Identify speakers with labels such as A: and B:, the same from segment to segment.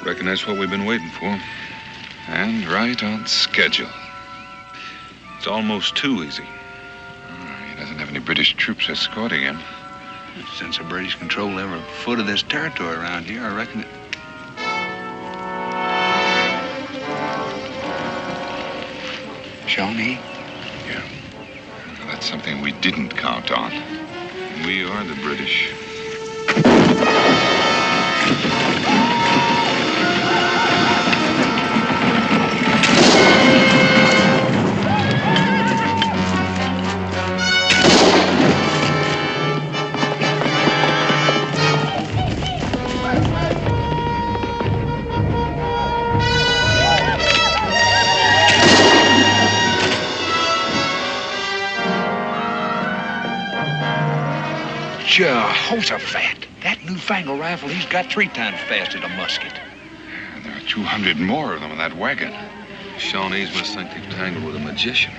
A: Reckon that's what we've been waiting for. And right on schedule. It's almost too easy. He doesn't have any British troops escorting him.
B: Since the British control every foot of this territory around here, I reckon it... Shawnee?
A: Yeah. Well, that's something we didn't count on. We are the British.
B: Jehoshaphat, that newfangled rifle he's got 3 times fast as a musket.
A: And there are 200 more of them in that wagon. Shawnees must think they've tangled with a magician.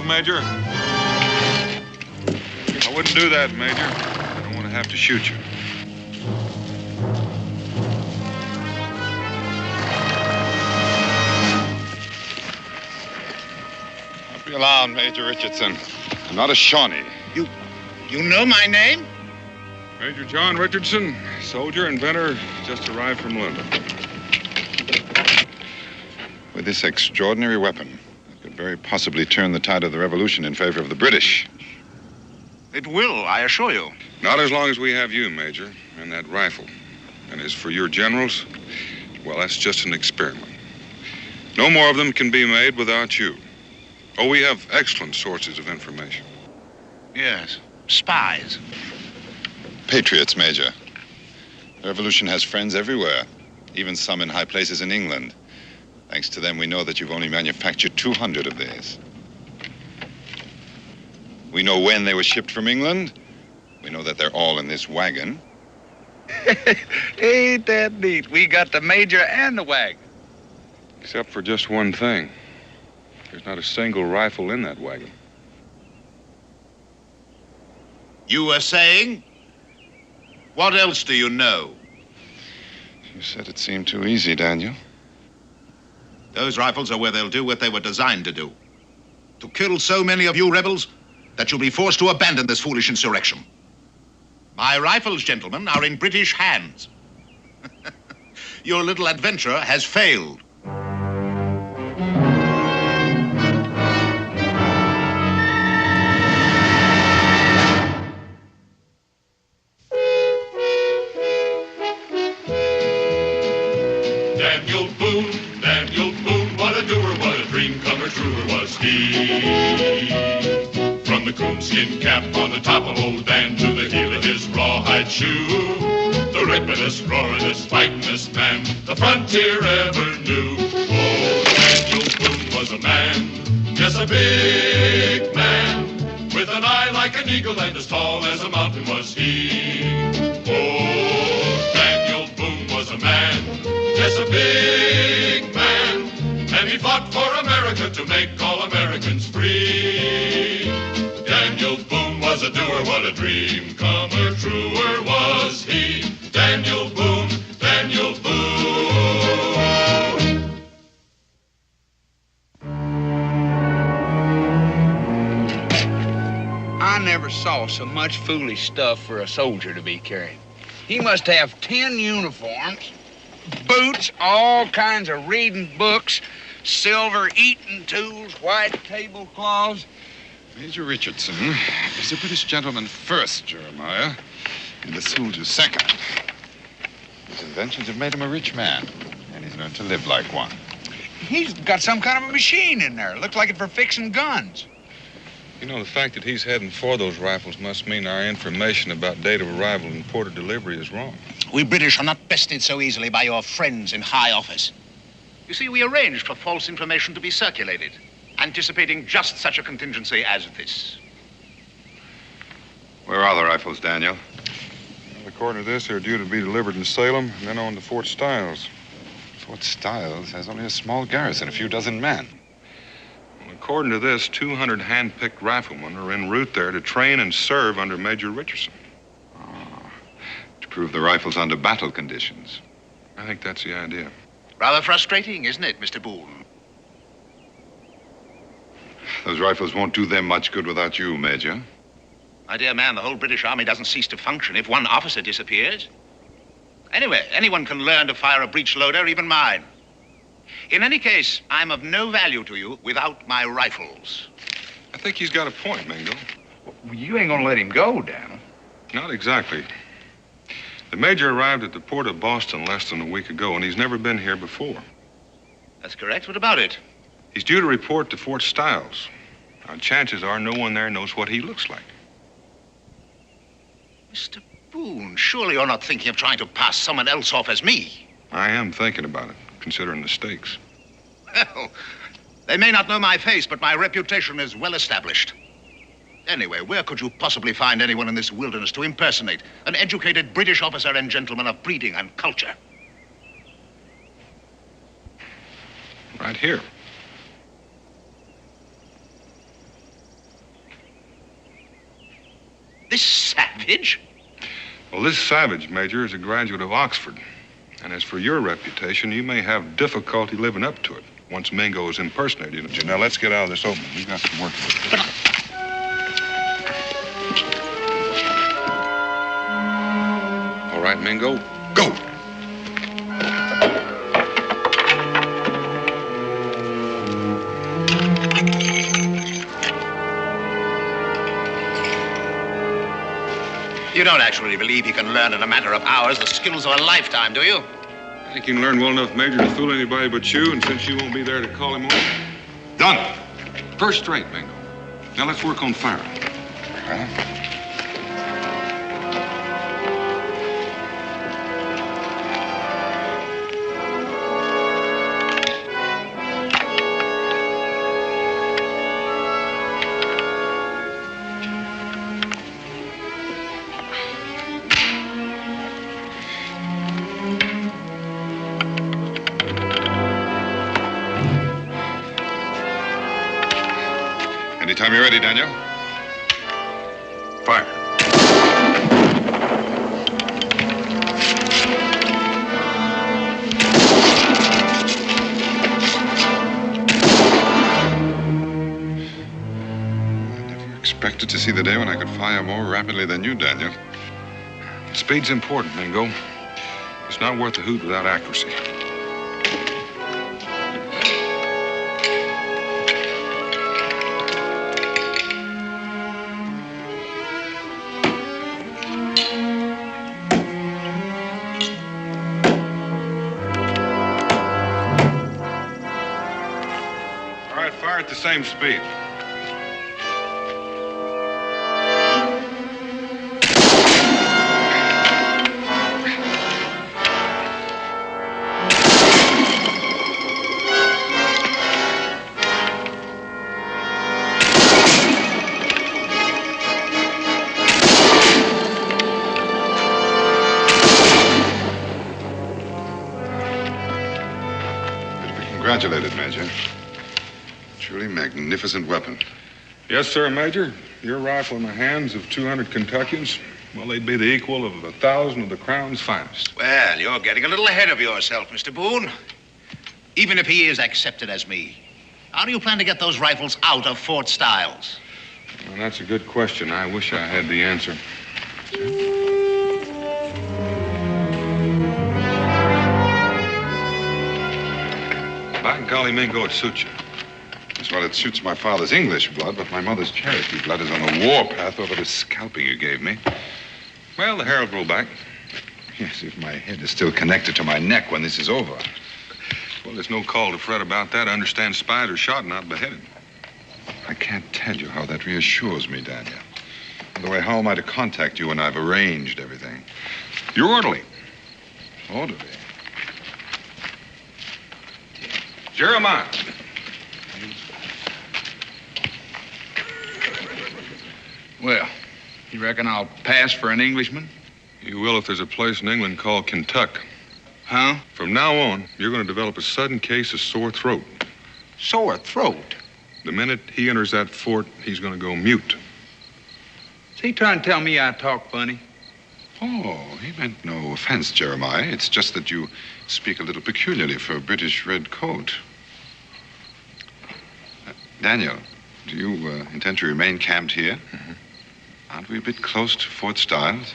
A: Major. I wouldn't do that, Major. I don't want to have to shoot you. Don't be alarmed, Major Richardson. I'm not a Shawnee.
B: You know my name?
A: Major John Richardson, soldier, inventor, just arrived from London. With this extraordinary weapon, very possibly turn the tide of the revolution in favor of the British.
B: It will, I assure you.
A: Not as long as we have you, Major, and that rifle. And as for your generals, well, that's just an experiment. No more of them can be made without you. Oh, we have excellent sources of information.
B: Yes, spies.
A: Patriots, Major. The revolution has friends everywhere, even some in high places in England. Thanks to them, we know that you've only manufactured 200 of these. We know when they were shipped from England. We know that they're all in this wagon.
B: Ain't that neat? We got the major and the wagon.
A: Except for just one thing. There's not a single rifle in that wagon.
C: You were saying? What else do you know?
A: You said it seemed too easy, Daniel.
C: Those rifles are where they'll do what they were designed to do. To kill so many of you rebels that you'll be forced to abandon this foolish insurrection. My rifles, gentlemen, are in British hands. Your little adventure has failed.
D: Daniel Boone, what a doer, what a dream comer, truer was he. From the coonskin cap on the top of old Dan to the heel of his rawhide shoe, the ripidest, roaringest, fightingest man the frontier ever knew. Oh, Daniel Boone was a man, yes, a big man, with an eye like an eagle and as tall as a mountain was he. Oh, Daniel Boone was a man, yes, a big man, and he fought for America to make all Americans free. Daniel Boone was a doer, what a dream comer, truer was he. Daniel Boone, Daniel Boone.
B: I never saw so much foolish stuff for a soldier to be carrying. He must have 10 uniforms, boots, all kinds of reading books, silver eating tools, white tablecloths.
A: Major Richardson is a British gentleman first, Jeremiah, and the soldier second. His inventions have made him a rich man, and he's learned to live like one.
B: He's got some kind of a machine in there. Looks like it for fixing guns.
A: You know, the fact that he's heading for those rifles must mean our information about date of arrival and port of delivery is wrong.
C: We British are not bested so easily by your friends in high office. You see, we arranged for false information to be circulated, anticipating just such a contingency as this.
E: Where are the rifles, Daniel?
A: Well, according to this, they're due to be delivered in Salem and then on to Fort Stiles.
E: Fort Stiles has only a small garrison, a few dozen men.
A: Well, according to this, 200 hand-picked riflemen are en route there to train and serve under Major Richardson.
E: To prove the rifles under battle conditions.
A: I think that's the idea.
C: Rather frustrating, isn't it, Mr. Boone?
E: Those rifles won't do them much good without you, Major.
C: My dear man, the whole British Army doesn't cease to function if one officer disappears. Anyway, anyone can learn to fire a breech loader, even mine. In any case, I'm of no value to you without my rifles.
A: I think he's got a point, Mingo.
B: Well, you ain't gonna let him go, Daniel.
A: Not exactly. The Major arrived at the port of Boston less than a week ago, and he's never been here before.
C: That's correct. What about it?
A: He's due to report to Fort Stiles. Now, chances are no one there knows what he looks like.
C: Mr. Boone, surely you're not thinking of trying to pass someone else off as me.
A: I am thinking about it, considering the stakes.
C: Well, they may not know my face, but my reputation is well established. Anyway, where could you possibly find anyone in this wilderness to impersonate an educated British officer and gentleman of breeding and culture?
A: Right here.
C: This savage?
A: Well, this savage, Major, is a graduate of Oxford. And as for your reputation, you may have difficulty living up to it once Mingo is impersonating you. Now, let's get out of this open. We've got some work to do. All right, Mingo, go.
C: You don't actually believe he can learn in a matter of hours the skills of a lifetime, do you?
A: I think he can learn well enough, Major, to fool anybody but you, and since you won't be there to call him on. Done. First rate, Mingo. Now let's work on firing.
E: Anytime you're ready, Daniel.
A: Fire.
E: I never expected to see the day when I could fire more rapidly than you, Daniel.
A: Speed's important, Mingo. It's not worth a hoot without accuracy. At the same speed.
E: You're to be congratulated, Major. Truly magnificent weapon.
A: Yes, sir, Major. Your rifle in the hands of 200 Kentuckians, well, they'd be the equal of 1,000 of the Crown's finest.
C: Well, you're getting a little ahead of yourself, Mr. Boone. Even if he is accepted as me, how do you plan to get those rifles out of Fort Stiles?
A: Well, that's a good question. I wish I had the answer. By golly, Mingo, it suits you.
E: Well, it suits my father's English blood, but my mother's Cherokee blood is on the warpath over the scalping you gave me.
A: Well, the hair will grow back.
E: Yes, if my head is still connected to my neck when this is over.
A: Well, there's no call to fret about that. I understand spies are shot, not beheaded.
E: I can't tell you how that reassures me, Daniel. By the way, how am I to contact you when I've arranged everything?
A: You're orderly.
E: Orderly?
A: Jeremiah.
B: Well, you reckon I'll pass for an Englishman?
A: You will if there's a place in England called Kentucky.
B: Huh?
A: From now on, you're going to develop a sudden case of sore throat.
B: Sore throat?
A: The minute he enters that fort, he's going to go mute.
B: Is he trying to tell me I talk funny?
E: Oh, he meant no offense, Jeremiah. It's just that you speak a little peculiarly for a British red coat. Daniel, do you intend to remain camped here?
A: Mm-hmm.
E: Aren't we a bit close to Fort Stiles?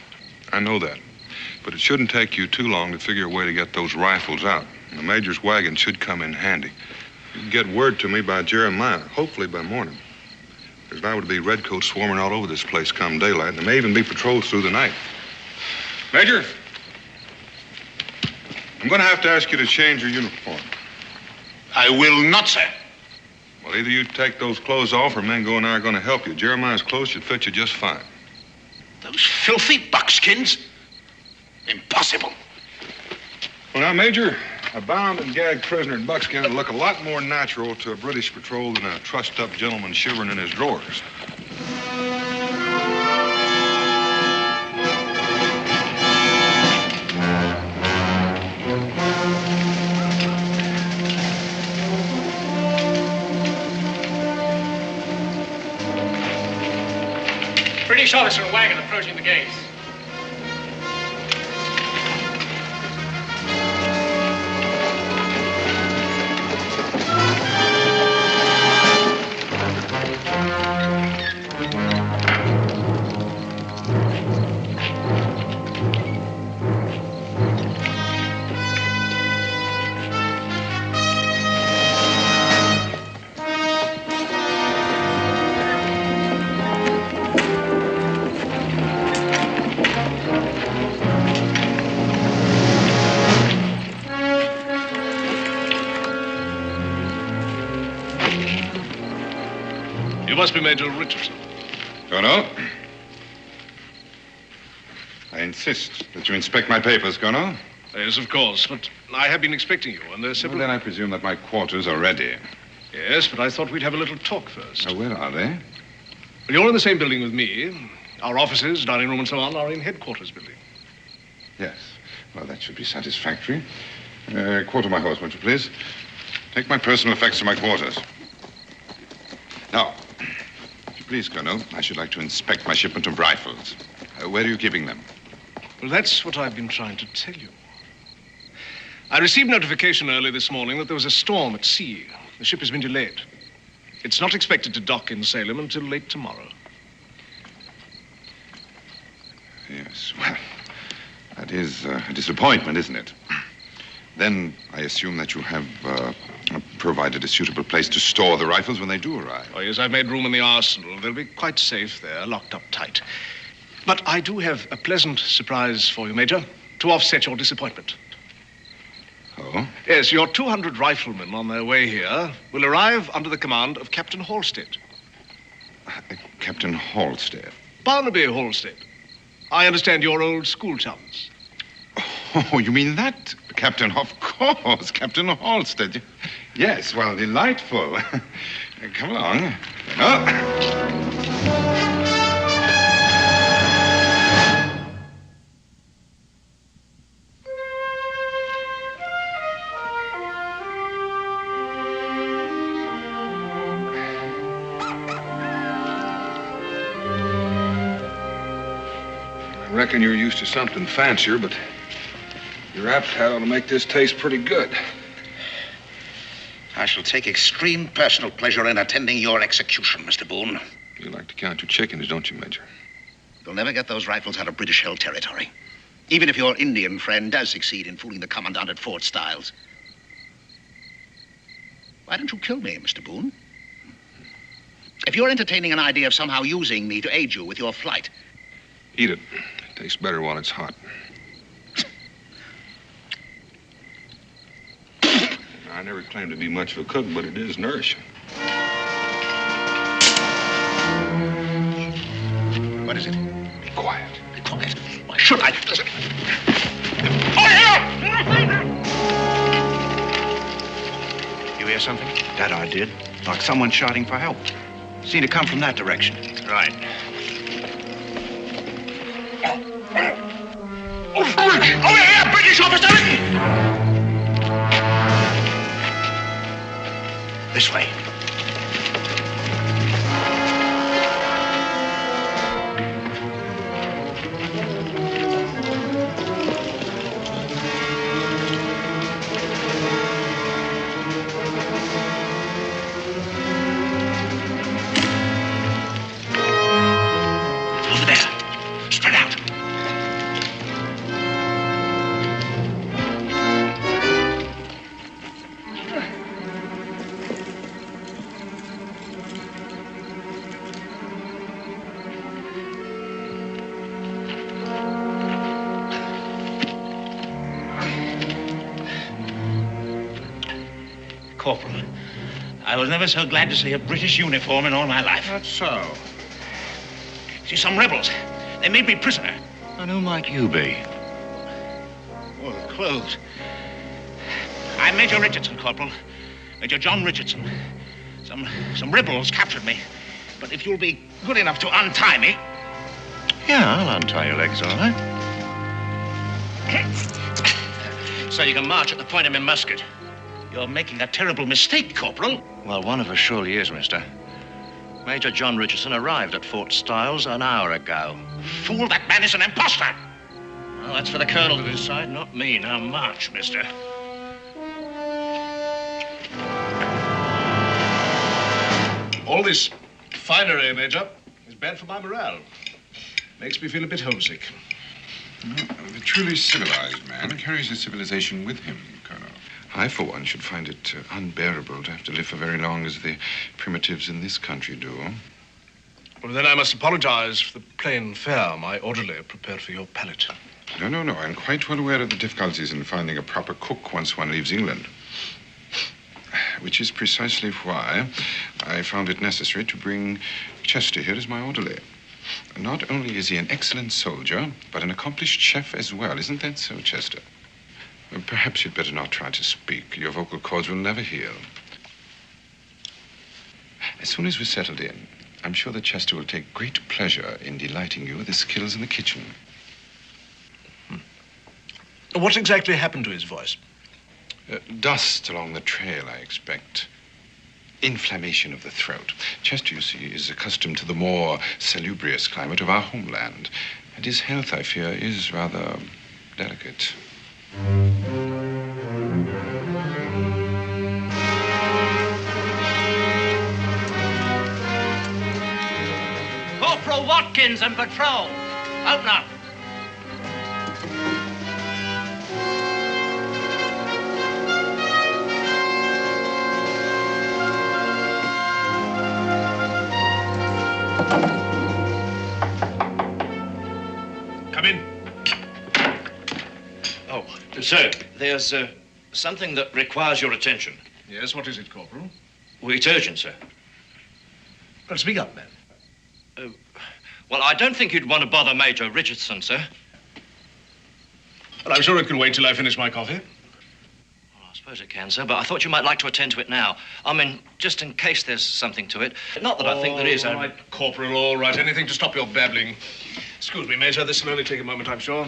A: I know that. But it shouldn't take you too long to figure a way to get those rifles out. The major's wagon should come in handy. You can get word to me by Jeremiah, hopefully by morning. There's liable to be redcoats swarming all over this place come daylight, and there may even be patrols through the night. Major, I'm going to have to ask you to change your uniform.
C: I will not, sir.
A: Well, either you take those clothes off or Mingo and I are going to help you. Jeremiah's clothes should fit you just fine.
C: Those filthy buckskins? Impossible.
A: Well, now, Major, a bound and gagged prisoner in buckskin would look a lot more natural to a British patrol than a trussed-up gentleman shivering in his drawers.
F: British officer and wagon approaching the gates.
G: You must be Major Richardson.
E: Colonel? I insist that you inspect my papers, Colonel.
G: Yes, of course, but I have been expecting you, and there's several...
E: Well, then I presume that my quarters are ready.
G: Yes, but I thought we'd have a little talk first.
E: Now, where are they?
G: Well, you're in the same building with me. Our offices, dining room, and so on are in headquarters building.
E: Yes. Well, that should be satisfactory. Quarter my horse, won't you, please? Take my personal effects to my quarters. Now, if you please, Colonel, I should like to inspect my shipment of rifles. Where are you keeping them?
G: Well, that's what I've been trying to tell you. I received notification early this morning that there was a storm at sea. The ship has been delayed. It's not expected to dock in Salem until late tomorrow.
E: Yes, well, that is a disappointment, isn't it? Then I assume that you have provided a suitable place to store the rifles when they do arrive.
G: Oh, yes, I've made room in the arsenal. They'll be quite safe there, locked up tight. But I do have a pleasant surprise for you, Major, to offset your disappointment.
E: Oh?
G: Yes, your 200 riflemen on their way here will arrive under the command of Captain Halstead.
E: Captain Halstead?
G: Barnaby Halstead. I understand you're old school chums.
E: Oh, you mean that? Captain, of course, Captain Halstead. Yes, well, delightful. Come along.
A: I reckon you're used to something fancier, but your appetite ought to make this taste pretty good.
C: I shall take extreme personal pleasure in attending your execution, Mr. Boone.
A: You like to count your chickens, don't you, Major?
C: You'll never get those rifles out of British-held territory. Even if your Indian friend does succeed in fooling the commandant at Fort Stiles. Why don't you kill me, Mr. Boone? If you're entertaining an idea of somehow using me to aid you with your flight...
A: Eat it. It tastes better while it's hot. I never claimed to be much of a cook, but it is nourishing.
C: What is it?
A: Be quiet.
C: Be quiet. Why should I? You hear
G: something?
H: That I did. Like someone shouting for help. Seemed to come from that direction.
G: Right.
C: Oh, yeah, British officer!
H: This way.
C: Over there. Spread out.
H: Corporal, I was never so glad to see a British uniform in all my life.
C: That's so.
H: See, some rebels. They made me prisoner.
C: And who might you be?
H: Oh, the clothes. I'm Major Richardson, Corporal. Major John Richardson. Some rebels captured me. But if you'll be good enough to untie me...
C: Yeah, I'll untie your legs, all right.
H: So you can march at the point of my musket. You're making a terrible mistake, Corporal.
C: Well, one of us surely is, mister. Major John Richardson arrived at Fort Stiles an hour ago.
H: Fool, that man is an imposter. Well, that's for the colonel to decide, not me. Now march, mister.
G: All this finery, Major, is bad for my morale. Makes me feel a bit homesick.
E: The truly civilized man carries his civilization with him, Colonel. I, for one, should find it unbearable to have to live for very long as the primitives in this country do.
G: Well, then I must apologize for the plain fare my orderly prepared for your palate.
E: No. I'm quite well aware of the difficulties in finding a proper cook once one leaves England. Which is precisely why I found it necessary to bring Chester here as my orderly. Not only is he an excellent soldier, but an accomplished chef as well. Isn't that so, Chester? Perhaps you'd better not try to speak. Your vocal cords will never heal. As soon as we're settled in, I'm sure that Chester will take great pleasure in delighting you with his skills in the kitchen.
G: What exactly happened to his voice?
E: Dust along the trail, I expect. Inflammation of the throat. Chester, you see, is accustomed to the more salubrious climate of our homeland. And his health, I fear, is rather delicate.
H: Corporal Watkins and patrol. Open up.
G: Come in.
H: Oh, sir, there's something that requires your attention.
G: Yes, what is it, Corporal?
H: Well, it's urgent, sir.
G: Well, speak up, man.
H: Well, I don't think you'd want to bother Major Richardson, sir.
G: Well, I'm sure it can wait till I finish my coffee.
H: Well, I suppose it can, sir, but I thought you might like to attend to it now. I mean, just in case there's something to it. Not that I think there is.
G: All right, Corporal, all right. Anything to stop your babbling. Excuse me, Major. This will only take a moment, I'm sure.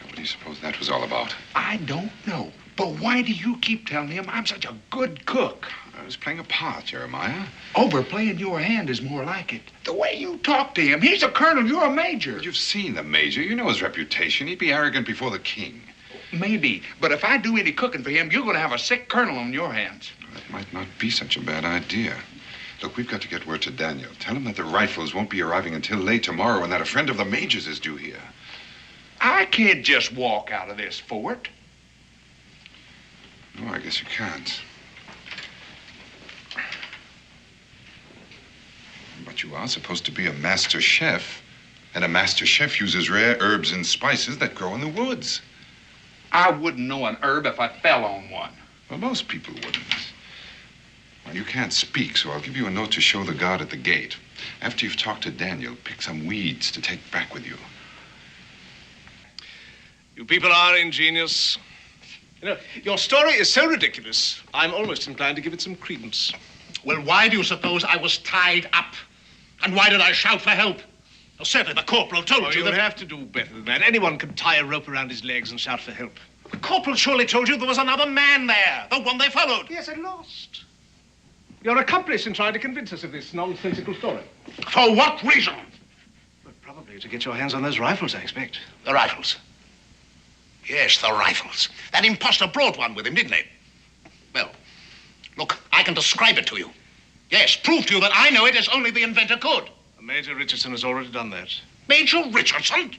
E: What do you suppose that was all about?
B: I don't know. But why do you keep telling him I'm such a good cook?
E: I was playing a part, Jeremiah.
B: Overplaying your hand is more like it. The way you talk to him, he's a colonel, you're a major.
E: You've seen the major. You know his reputation. He'd be arrogant before the king.
B: Maybe, but if I do any cooking for him, you're going to have a sick colonel on your hands.
E: It might not be such a bad idea. Look, we've got to get word to Daniel. Tell him that the rifles won't be arriving until late tomorrow and that a friend of the major's is due here.
B: I can't just walk out of this fort.
E: No, I guess you can't. But you are supposed to be a master chef. And a master chef uses rare herbs and spices that grow in the woods.
B: I wouldn't know an herb if I fell on one.
E: Well, most people wouldn't. Well, you can't speak, so I'll give you a note to show the guard at the gate. After you've talked to Daniel, pick some weeds to take back with you.
G: You people are ingenious. You know, your story is so ridiculous, I'm almost inclined to give it some credence.
C: Well, why do you suppose I was tied up? And why did I shout for help? Well, certainly the corporal told you that...
G: You'll have to do better than that. Anyone can tie a rope around his legs and shout for help.
C: The corporal surely told you there was another man there, the one they followed.
G: Yes, and lost. Your accomplice in trying to convince us of this nonsensical story.
C: For what reason?
G: Well, probably to get your hands on those rifles, I expect.
C: The rifles? Yes, the rifles. That imposter brought one with him, didn't he? Well, look, I can describe it to you. Yes, prove to you that I know it as only the inventor could.
G: Major Richardson has already done that.
C: Major Richardson?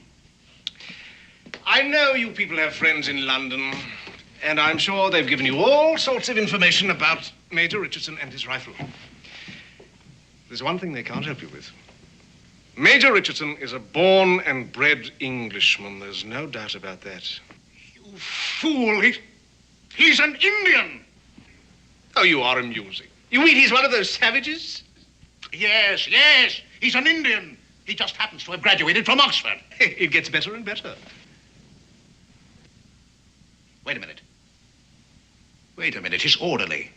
G: I know you people have friends in London, and I'm sure they've given you all sorts of information about Major Richardson and his rifle. There's one thing they can't help you with. Major Richardson is a born and bred Englishman. There's no doubt about that.
C: You fool. He's an Indian.
G: Oh, you are amusing. You mean he's one of those savages?
C: Yes, yes. He's an Indian. He just happens to have graduated from Oxford.
G: It gets better and better.
C: Wait a minute. Wait a minute. His orderly.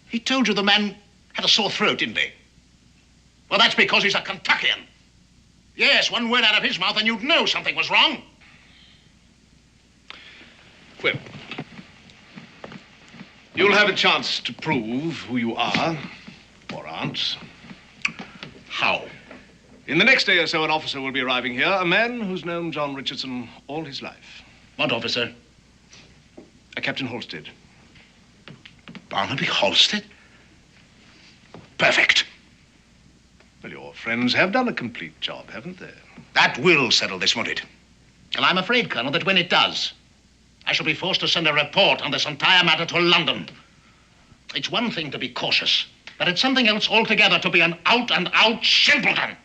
C: He told you the man had a sore throat, didn't he? Well, that's because he's a Kentuckian. Yes, one word out of his mouth and you'd know something was wrong.
G: Well, you'll have a chance to prove who you are, or aren't.
C: How?
G: In the next day or so, an officer will be arriving here, a man who's known John Richardson all his life.
C: What officer?
G: A Captain Halstead.
C: Barnaby Halstead? Perfect.
G: Well, your friends have done a complete job, haven't they?
C: That will settle this, won't it? And I'm afraid, Colonel, that when it does, I shall be forced to send a report on this entire matter to London. It's one thing to be cautious, but it's something else altogether to be an out-and-out simpleton.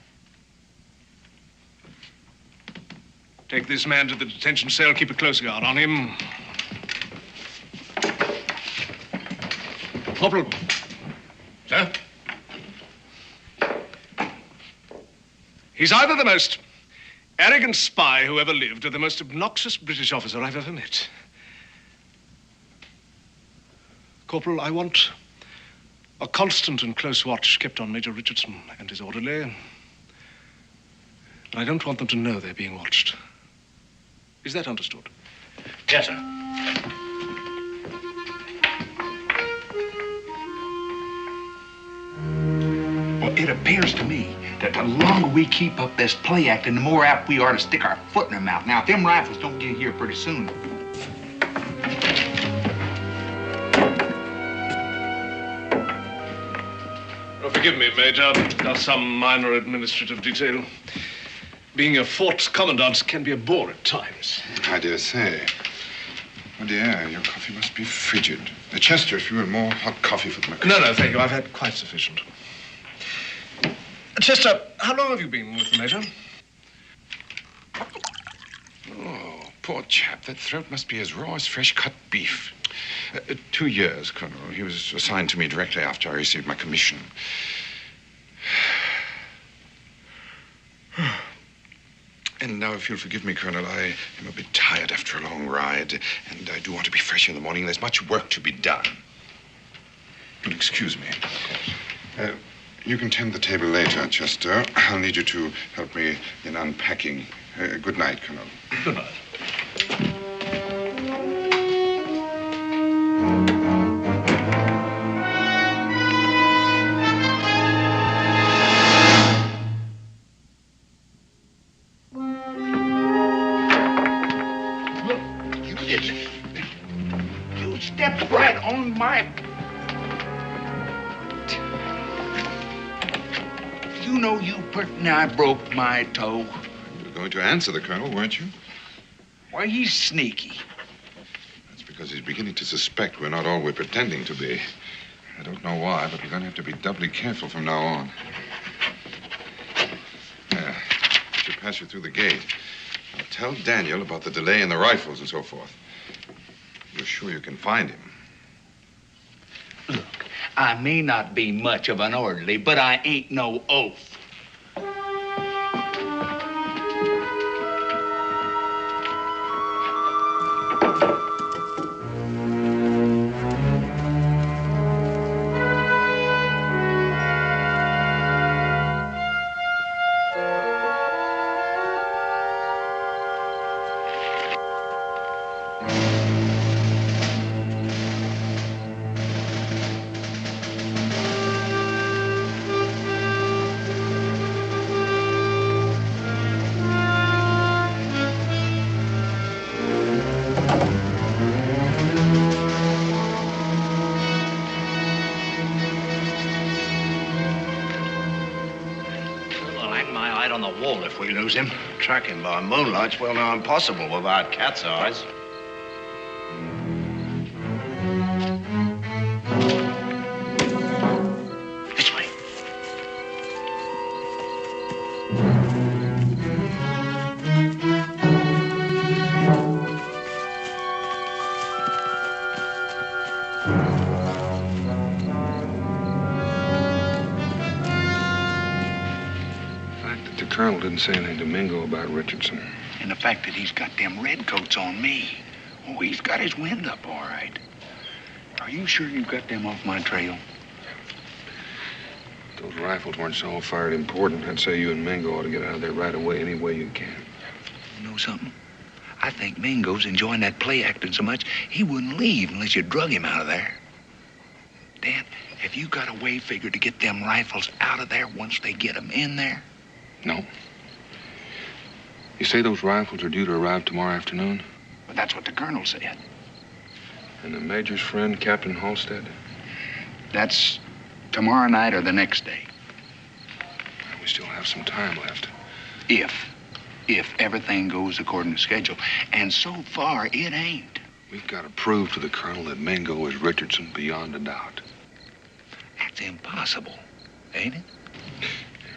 G: Take this man to the detention cell, keep a close guard on him.
C: Corporal. Sir?
G: He's either the most arrogant spy who ever lived or the most obnoxious British officer I've ever met. Corporal, I want a constant and close watch kept on Major Richardson and his orderly. But I don't want them to know they're being watched. Is that understood?
C: Yes, sir.
B: Well, it appears to me that the longer we keep up this play acting, the more apt we are to stick our foot in their mouth. Now, if them rifles don't get here pretty soon.
G: Oh, forgive me, Major. Just some minor administrative detail. Being a fort commandant can be a bore at times.
E: I dare say. Oh, dear, your coffee must be frigid. Chester, if you will, more hot coffee for the McCoy.
G: No, thank you. I've had quite sufficient. Chester, how long have you been with the Major?
E: Oh, poor chap. That throat must be as raw as fresh-cut beef. 2 years, Colonel. He was assigned to me directly after I received my commission. And now, if you'll forgive me, Colonel, I am a bit tired after a long ride, and I do want to be fresh in the morning. There's much work to be done. You'll excuse me. You can tend the table later, Chester. I'll need you to help me in unpacking. Good night, Colonel.
G: Good night.
B: You stepped right on my... You know you pretty nigh broke my toe.
E: You were going to answer the Colonel, weren't you?
B: Why, he's sneaky.
E: That's because he's beginning to suspect we're not all we're pretending to be. I don't know why, but we're going to have to be doubly careful from now on. Yeah, I should pass you through the gate. I'll tell Daniel about the delay in the rifles and so forth. You're sure you can find him?
B: Look, I may not be much of an orderly, but I ain't no oaf. we lose him.
I: Tracking by moonlight's well nigh impossible without cat's eyes.
B: This way.
A: The colonel didn't say anything to Mingo about Richardson.
B: And the fact that he's got them redcoats on me. Oh, he's got his wind up all right. Are you sure you got them off my trail?
A: If those rifles weren't so fired important, I'd say you and Mingo ought to get out of there right away any way you can.
B: You know something? I think Mingo's enjoying that play acting so much, he wouldn't leave unless you drug him out of there. Dan, have you got a way figured to get them rifles out of there once they get them in there?
A: No. You say those rifles are due to arrive tomorrow afternoon?
B: Well, that's what the colonel said.
A: And the major's friend, Captain Halstead?
B: That's tomorrow night or the next day.
A: We still have some time left.
B: If everything goes according to schedule. And so far, it ain't.
A: We've got to prove to the colonel that Mingo is Richardson beyond a doubt.
B: That's impossible, ain't it?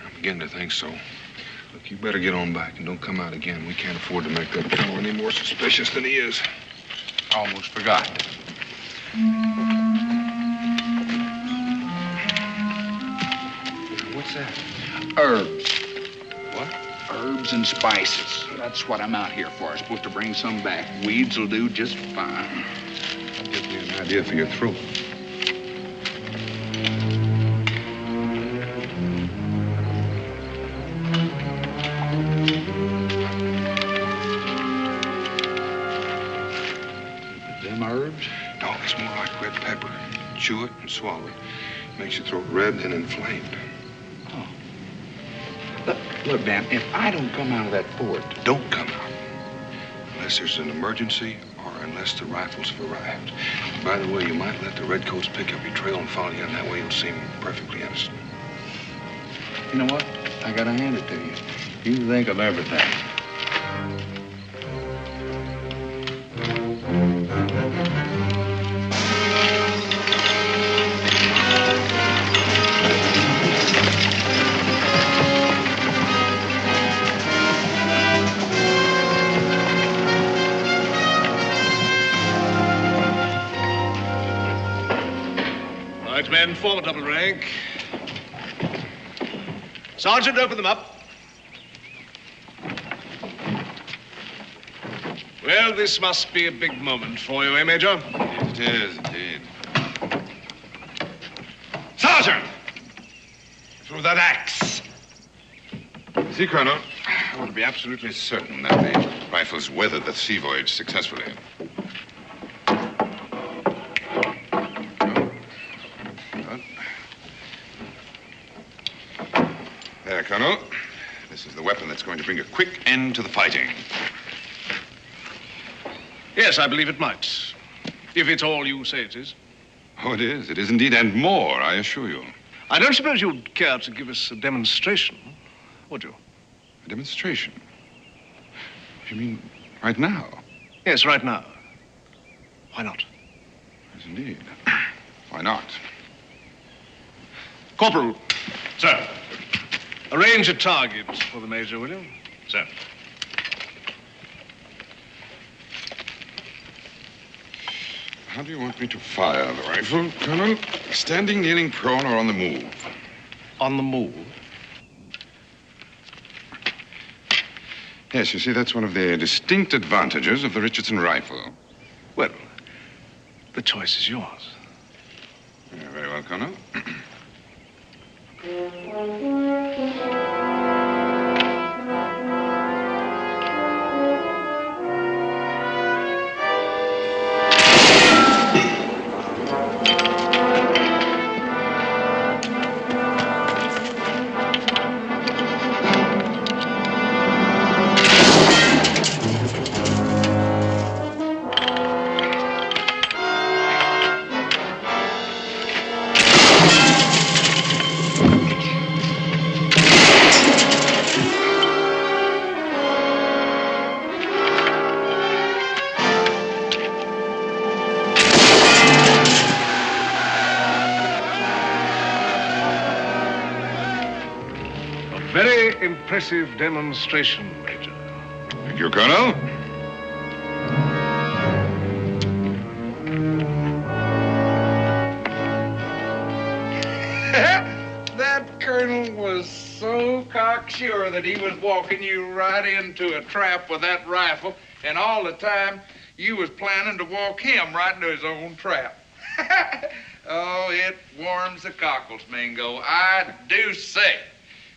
A: I'm beginning to think so. Look, you better get on back and don't come out again. We can't afford to make that colonel any more suspicious than he is.
B: Almost forgot.
A: What's that?
B: Herbs.
A: What?
B: Herbs and spices. That's what I'm out here for. I'm supposed to bring some back. Weeds will do just fine.
A: That gives me an idea for your throat.
B: Them herbs?
A: No, it's more like red pepper. Chew it and swallow it. Makes your throat red and inflamed.
B: Oh. Look, Dan, if I don't come out of that fort...
A: Don't come out. Unless there's an emergency or unless the rifles have arrived. By the way, you might let the redcoats pick up your trail and follow you, and that way you'll seem perfectly innocent.
B: You know what? I gotta hand it to you. You think of everything.
G: Men, form a double rank. Sergeant, open them up. Well, this must be a big moment for you, eh, Major?
E: It is, indeed.
C: Sergeant! Through that axe.
E: See, Colonel, I want to be absolutely certain that the rifles weathered the sea voyage successfully. There, Colonel. This is the weapon that's going to bring a quick end to the fighting.
G: Yes, I believe it might. If it's all you say it is.
E: Oh, it is. It is indeed, and more, I assure you.
G: I don't suppose you'd care to give us a demonstration, would you?
E: A demonstration? You mean right now?
G: Yes, right now. Why not?
E: Yes, indeed. Why not?
G: Corporal. Sir. Arrange a target for the Major, will you? Sir.
E: How do you want me to fire the rifle, Colonel? Standing, kneeling, prone, or on the move?
G: On the move?
E: Yes, you see, that's one of the distinct advantages of the Richardson rifle.
G: Well, the choice is yours.
E: Yeah, very well, Colonel.
G: impressive demonstration, Major.
E: Thank you, Colonel.
B: That colonel was so cocksure that he was walking you right into a trap with that rifle, and all the time you was planning to walk him right into his own trap. Oh, it warms the cockles, Mingo. I do say.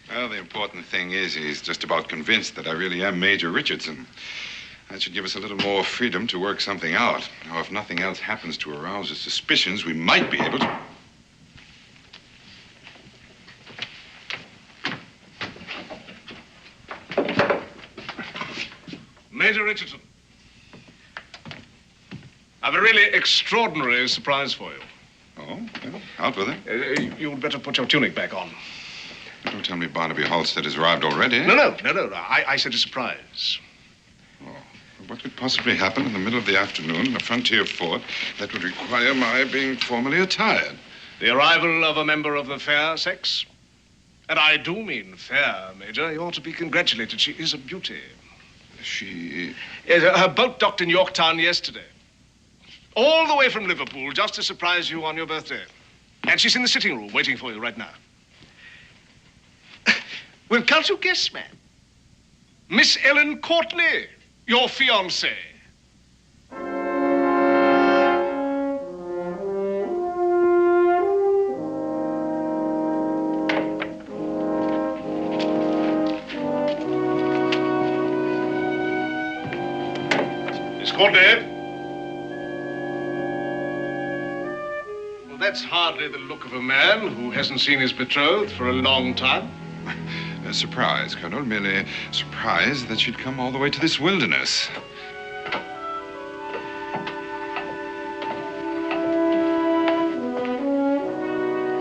E: Well, the important thing is he's just about convinced that I really am Major Richardson. That should give us a little more freedom to work something out. Now, if nothing else happens to arouse his suspicions, we might be able to...
G: Major Richardson, I've a really extraordinary surprise for you.
E: Oh, well, out with it.
G: You'd better put your tunic back on.
E: Don't tell me Barnaby Halstead has arrived already.
G: No. I said a surprise.
E: Oh, what could possibly happen in the middle of the afternoon in a frontier fort that would require my being formally attired?
G: The arrival of a member of the fair sex. And I do mean fair, Major. You ought to be congratulated. She is a beauty.
E: She...
G: Yes, her boat docked in Yorktown yesterday. All the way from Liverpool, just to surprise you on your birthday. And she's in the sitting room waiting for you right now. Well, can't you guess, man? Miss Ellen Courtney, your fiancée. Miss Courtney? Well, that's hardly the look of a man who hasn't seen his betrothed for a long time.
E: A surprise, Colonel. Merely surprised that she'd come all the way to this wilderness.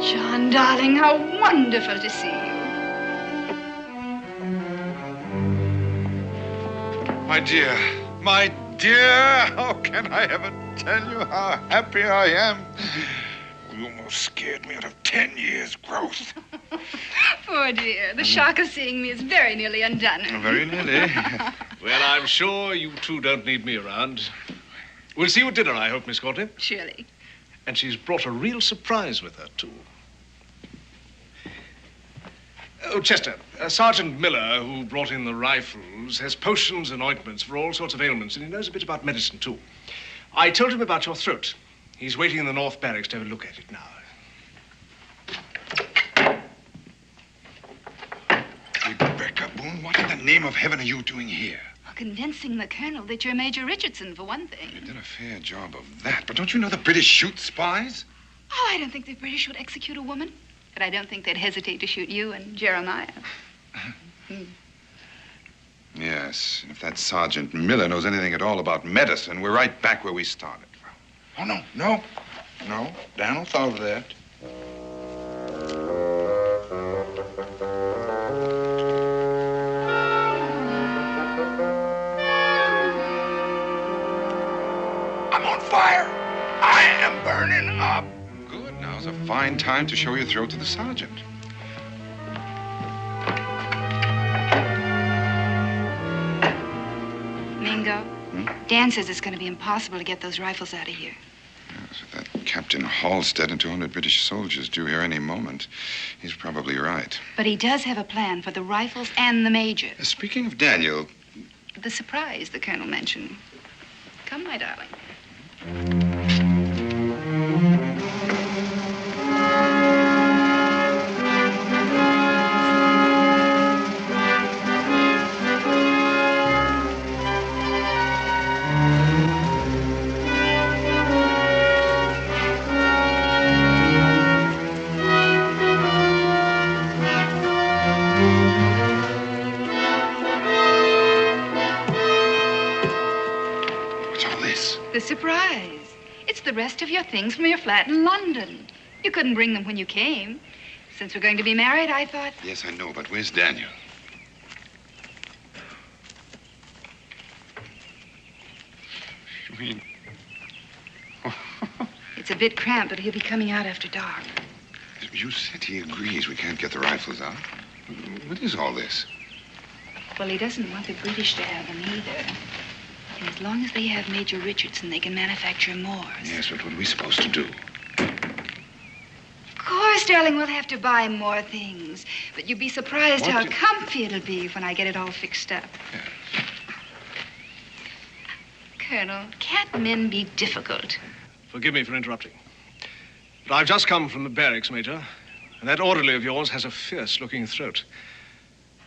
J: John, darling, how wonderful to see you.
E: My dear, how can I ever tell you how happy I am? You almost scared me out of 10 years' growth.
J: Poor dear. The shock of seeing me is very nearly undone.
E: Very nearly.
G: Well, I'm sure you two don't need me around. We'll see you at dinner, I hope, Miss Courtney.
J: Surely.
G: And she's brought a real surprise with her, too. Oh, Chester, Sergeant Miller, who brought in the rifles, has potions and ointments for all sorts of ailments, and he knows a bit about medicine, too. I told him about your throat. He's waiting in the North Barracks to have a look at it now.
E: Rebecca Boone, what in the name of heaven are you doing here?
J: Well, convincing the colonel that you're Major Richardson, for one thing.
E: You did a fair job of that, but don't you know the British shoot spies?
J: Oh, I don't think the British would execute a woman, but I don't think they'd hesitate to shoot you and Jeremiah.
E: Yes, and if that Sergeant Miller knows anything at all about medicine, we're right back where we started.
B: Oh, no. Daniel thought of that. I'm on fire. I am burning up.
E: Good. Now's a fine time to show your throat to the sergeant.
J: Mingo, Dan says it's going to be impossible to get those rifles out of here.
E: Yes, with that Captain Halstead and 200 British soldiers due here any moment, he's probably right.
J: But he does have a plan for the rifles and the Major.
E: Speaking of Daniel...
J: The surprise the colonel mentioned. Come, my darling. The surprise. It's the rest of your things from your flat in London. You couldn't bring them when you came. Since we're going to be married, I thought...
E: Yes, I know, but where's Daniel? You mean...
J: It's a bit cramped, but he'll be coming out after dark.
E: You said he agrees we can't get the rifles out. What is all this?
J: Well, he doesn't want the British to have them either. And as long as they have Major Richardson, they can manufacture more.
E: Yes, but what are we supposed to do?
J: Of course, darling, we'll have to buy more things. But you'd be surprised how comfy it'll be when I get it all fixed up.
E: Yes.
J: Colonel, can't men be difficult?
G: Forgive me for interrupting. But I've just come from the barracks, Major, and that orderly of yours has a fierce-looking throat.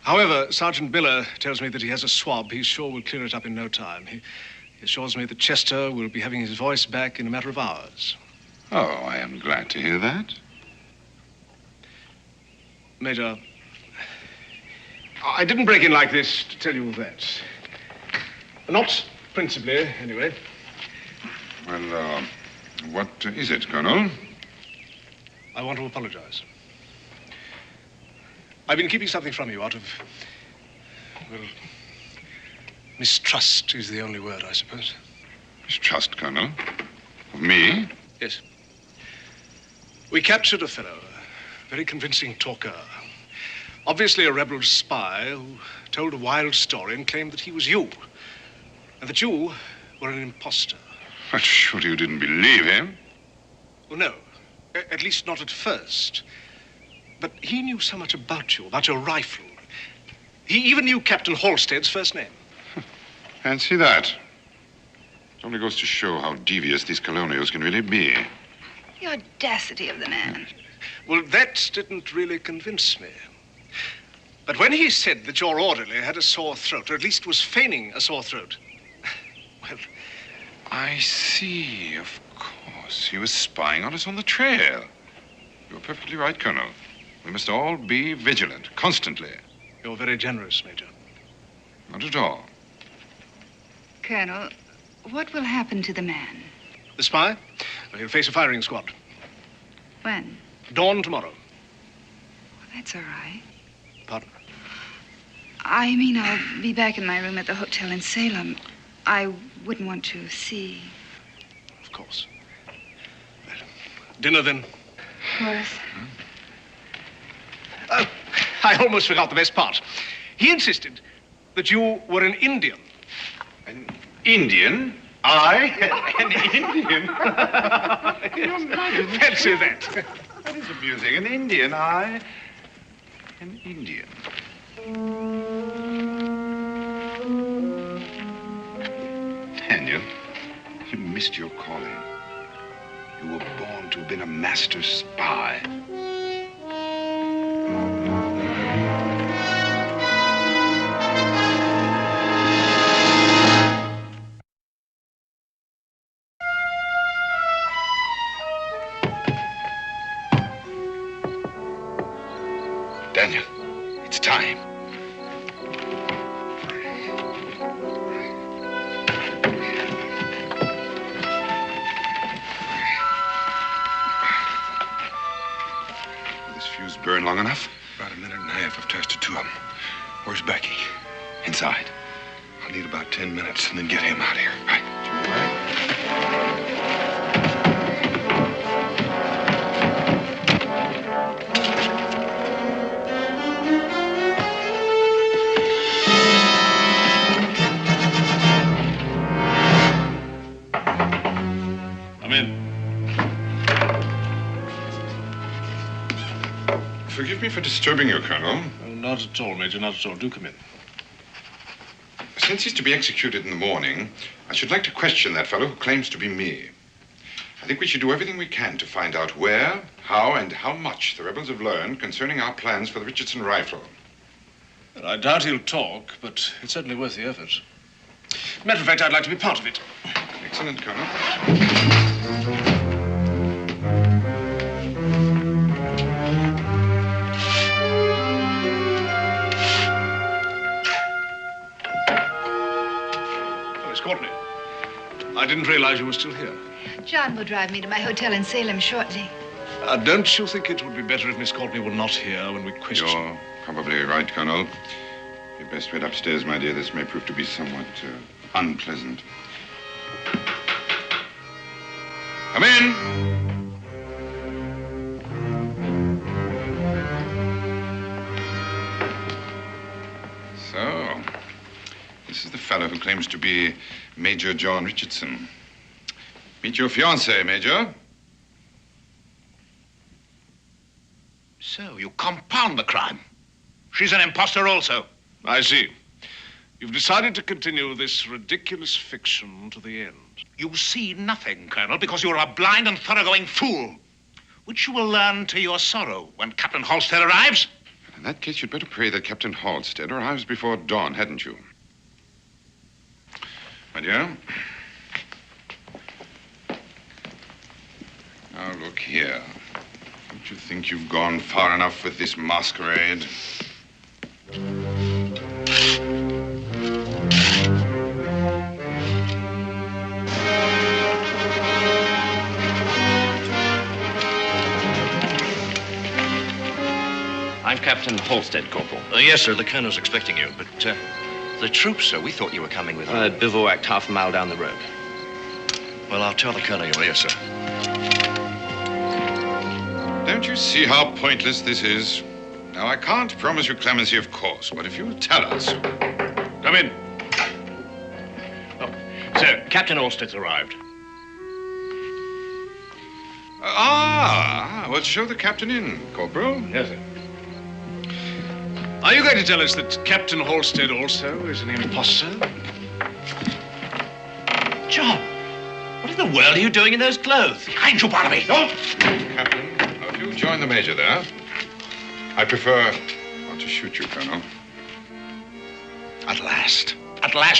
G: However, Sergeant Biller tells me that he has a swab he's sure will clear it up in no time. He assures me that Chester will be having his voice back in a matter of hours.
E: Oh, I am glad to hear that.
G: Major, I didn't break in like this to tell you that. Not principally, anyway.
E: Well, what is it, Colonel?
G: I want to apologize. I've been keeping something from you out of, well, mistrust is the only word, I suppose.
E: Mistrust, Colonel? Of me?
G: Yes. We captured a fellow, a very convincing talker. Obviously a rebel spy who told a wild story and claimed that he was you, and that you were an imposter.
E: But surely you didn't believe him?
G: Well, no. At least not at first. But he knew so much about you, about your rifle. He even knew Captain Halstead's first name.
E: Fancy that. It only goes to show how devious these colonials can really be.
J: The audacity of the man.
G: Well, that didn't really convince me. But when he said that your orderly had a sore throat, or at least was feigning a sore throat, well...
E: I see, of course. He was spying on us on the trail. You're perfectly right, Colonel. We must all be vigilant, constantly.
G: You're very generous, Major.
E: Not at all.
J: Colonel, what will happen to the man?
G: The spy? Well, he'll face a firing squad.
J: When?
G: Dawn tomorrow.
J: Well, that's all right.
G: Pardon?
J: I mean, I'll be back in my room at the hotel in Salem. I wouldn't want to see.
G: Of course. Well, dinner, then?
J: Of course.
G: I almost forgot the best part. He insisted that you were an Indian.
E: An Indian? I? An Indian?
G: Fancy that.
E: That is amusing. An Indian, I? An Indian. Daniel, you missed your calling. You were born to have been a master spy. Daniel, it's time. Burn long enough?
A: About a minute and a half. I've tested two of them. Where's Becky?
E: Inside.
A: I'll need about 10 minutes and then get him out of here.
E: Right. To your
G: right. Come in.
E: Forgive me for disturbing you, Colonel.
G: Oh, not at all, Major, not at all. Do come in.
E: Since he's to be executed in the morning, I should like to question that fellow who claims to be me. I think we should do everything we can to find out where, how, and how much the rebels have learned concerning our plans for the Richardson rifle.
G: Well, I doubt he'll talk, but it's certainly worth the effort. Matter of fact, I'd like to be part of it.
E: Excellent, Colonel.
G: Courtney, I didn't realize you were still here.
J: John will drive me to my hotel in Salem shortly.
G: Don't you think it would be better if Miss Courtney were not here when we question?
E: You're probably right, Colonel. You'd best wait upstairs, my dear. This may prove to be somewhat unpleasant. Come in. So, fellow who claims to be Major John Richardson. Meet your fiancée, Major.
C: So, you compound the crime. She's an imposter also.
G: I see. You've decided to continue this ridiculous fiction to the end.
C: You see nothing, Colonel, because you're a blind and thoroughgoing fool, which you will learn to your sorrow when Captain Halstead arrives.
E: In that case, you'd better pray that Captain Halstead arrives before dawn, hadn't you? My dear. Now, look here. Don't you think you've gone far enough with this masquerade?
K: I'm Captain Halstead, Corporal.
L: Yes, sir. The colonel's expecting you. But the troops, sir, we thought you were coming with them.
K: Bivouacked half a mile down the road.
L: Well, I'll tell the colonel you're here, sir.
E: Don't you see how pointless this is? Now, I can't promise you clemency, of course, but if you tell us...
G: Come in. Oh, sir, Captain Halstead's arrived.
E: Well, show the captain in, Corporal.
G: Yes, sir. Are you going to tell us that Captain Halstead also is an imposter?
H: John, what in the world are you doing in those clothes? Behind you, Barnaby.
E: Don't! Captain, now, if you'll join the Major there. I prefer not to shoot you, Colonel.
C: At last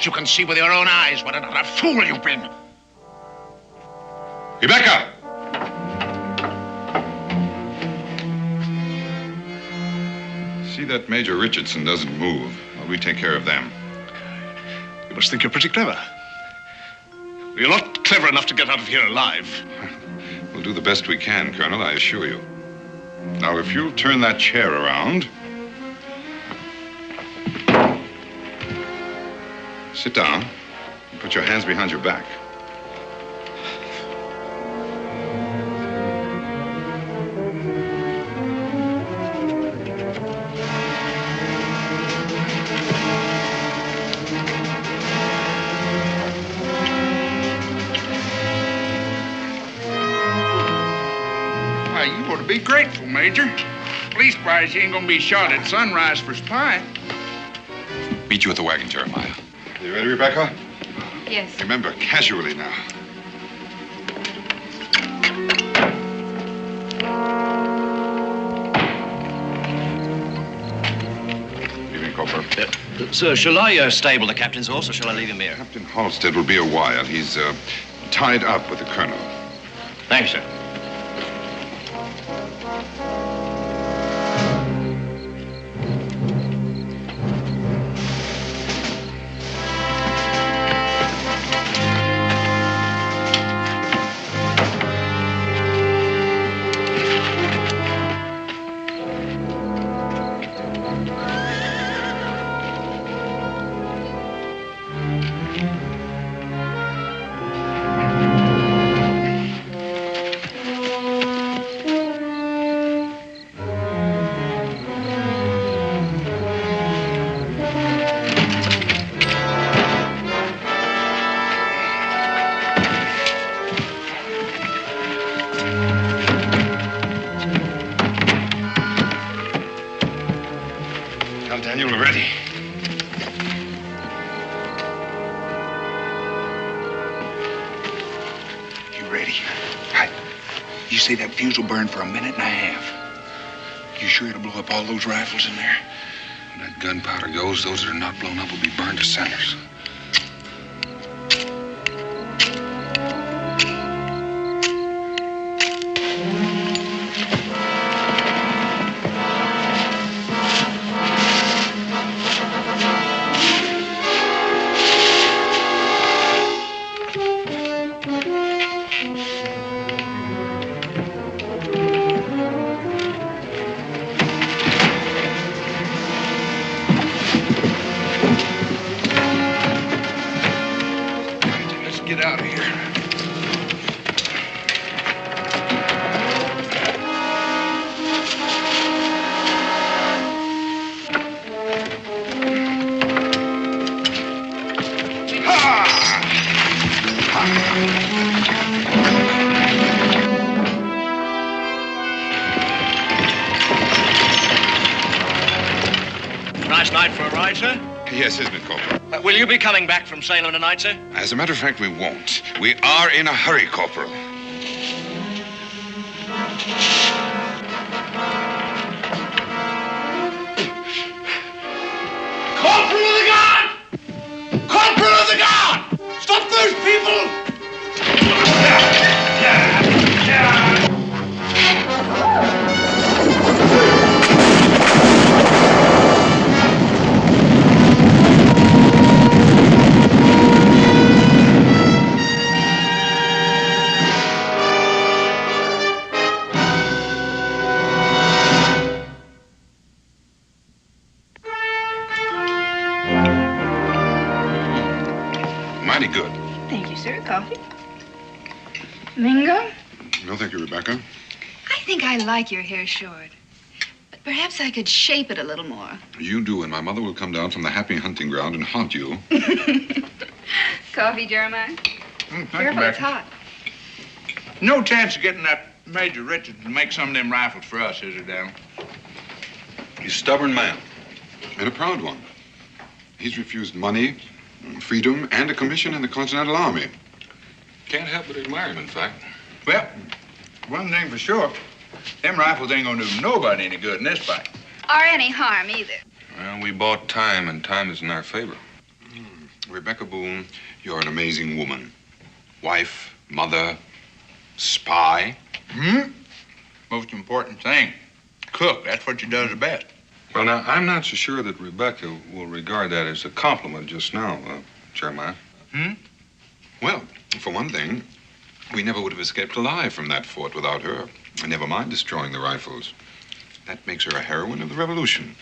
C: you can see with your own eyes what an utter fool you've been.
E: Rebecca! See that Major Richardson doesn't move while we take care of them.
G: You must think you're pretty clever. You're not clever enough to get out of here alive.
E: We'll do the best we can, Colonel, I assure you. Now, if you'll turn that chair around. Sit down and put your hands behind your back.
B: Be grateful, Major. Leastwise, you ain't gonna be shot at sunrise for spying.
E: Meet you at the wagon, Jeremiah. You ready, Rebecca?
J: Yes.
E: Remember, casually now. Evening, Corporal.
K: Sir, shall I stable the captain's horse, or shall I leave him here?
E: Captain Halstead will be a while. He's tied up with the colonel.
K: Thanks, sir.
E: Daniel, we're ready.
B: You ready? Right. You say that fuse will burn for a minute and a half. You sure it'll blow up all those rifles in there? When that gunpowder goes, those that are not blown up will be burned to cinders. Get out of here.
H: Nice night for a ride, sir?
E: Yes, isn't it, Corporal?
H: Will you be coming back from Salem tonight, sir?
E: As a matter of fact, we won't. We are in a hurry, Corporal.
B: Corporal of the Guard! Corporal of the Guard! Stop those people!
E: Mighty good.
J: Thank you, sir. Coffee? Mingo?
E: No, thank you, Rebecca.
J: I think I like your hair short. But perhaps I could shape it a little more.
E: You do, and my mother will come down from the happy hunting ground and haunt you.
J: Coffee, Jeremiah? Careful, it's hot.
B: No chance of getting that Major Richards to make some of them rifles for us, is there, Daniel?
E: He's a stubborn man. And a proud one. He's refused money, freedom, and a commission in the Continental Army.
A: Can't help but admire him, in fact.
B: Well, one thing for sure, them rifles ain't gonna do nobody any good in this fight.
J: Or any harm, either.
A: Well, we bought time, and time is in our favor.
E: Rebecca Boone, you're an amazing woman. Wife, mother, spy.
B: Most important thing, cook. That's what she does the best.
A: Well, now, I'm not so sure that Rebecca will regard that as a compliment just now, Jeremiah.
E: Well, for one thing, we never would have escaped alive from that fort without her. And never mind destroying the rifles. That makes her a heroine of the Revolution.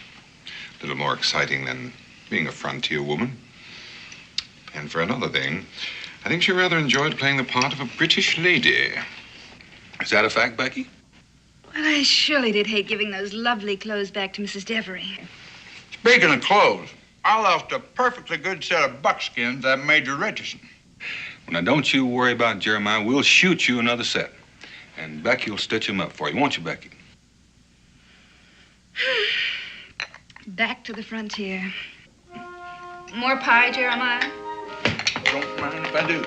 E: A little more exciting than being a frontier woman. And for another thing, I think she rather enjoyed playing the part of a British lady.
A: Is that a fact, Becky?
J: Well, I surely did hate giving those lovely clothes back to Mrs. Devery.
B: Speaking of clothes, I lost a perfectly good set of buckskins to that Major Richardson.
A: Well, now, don't you worry about Jeremiah. We'll shoot you another set. And Becky will stitch them up for you, won't you, Becky?
J: Back to the frontier. More pie, Jeremiah?
B: Don't mind if I do.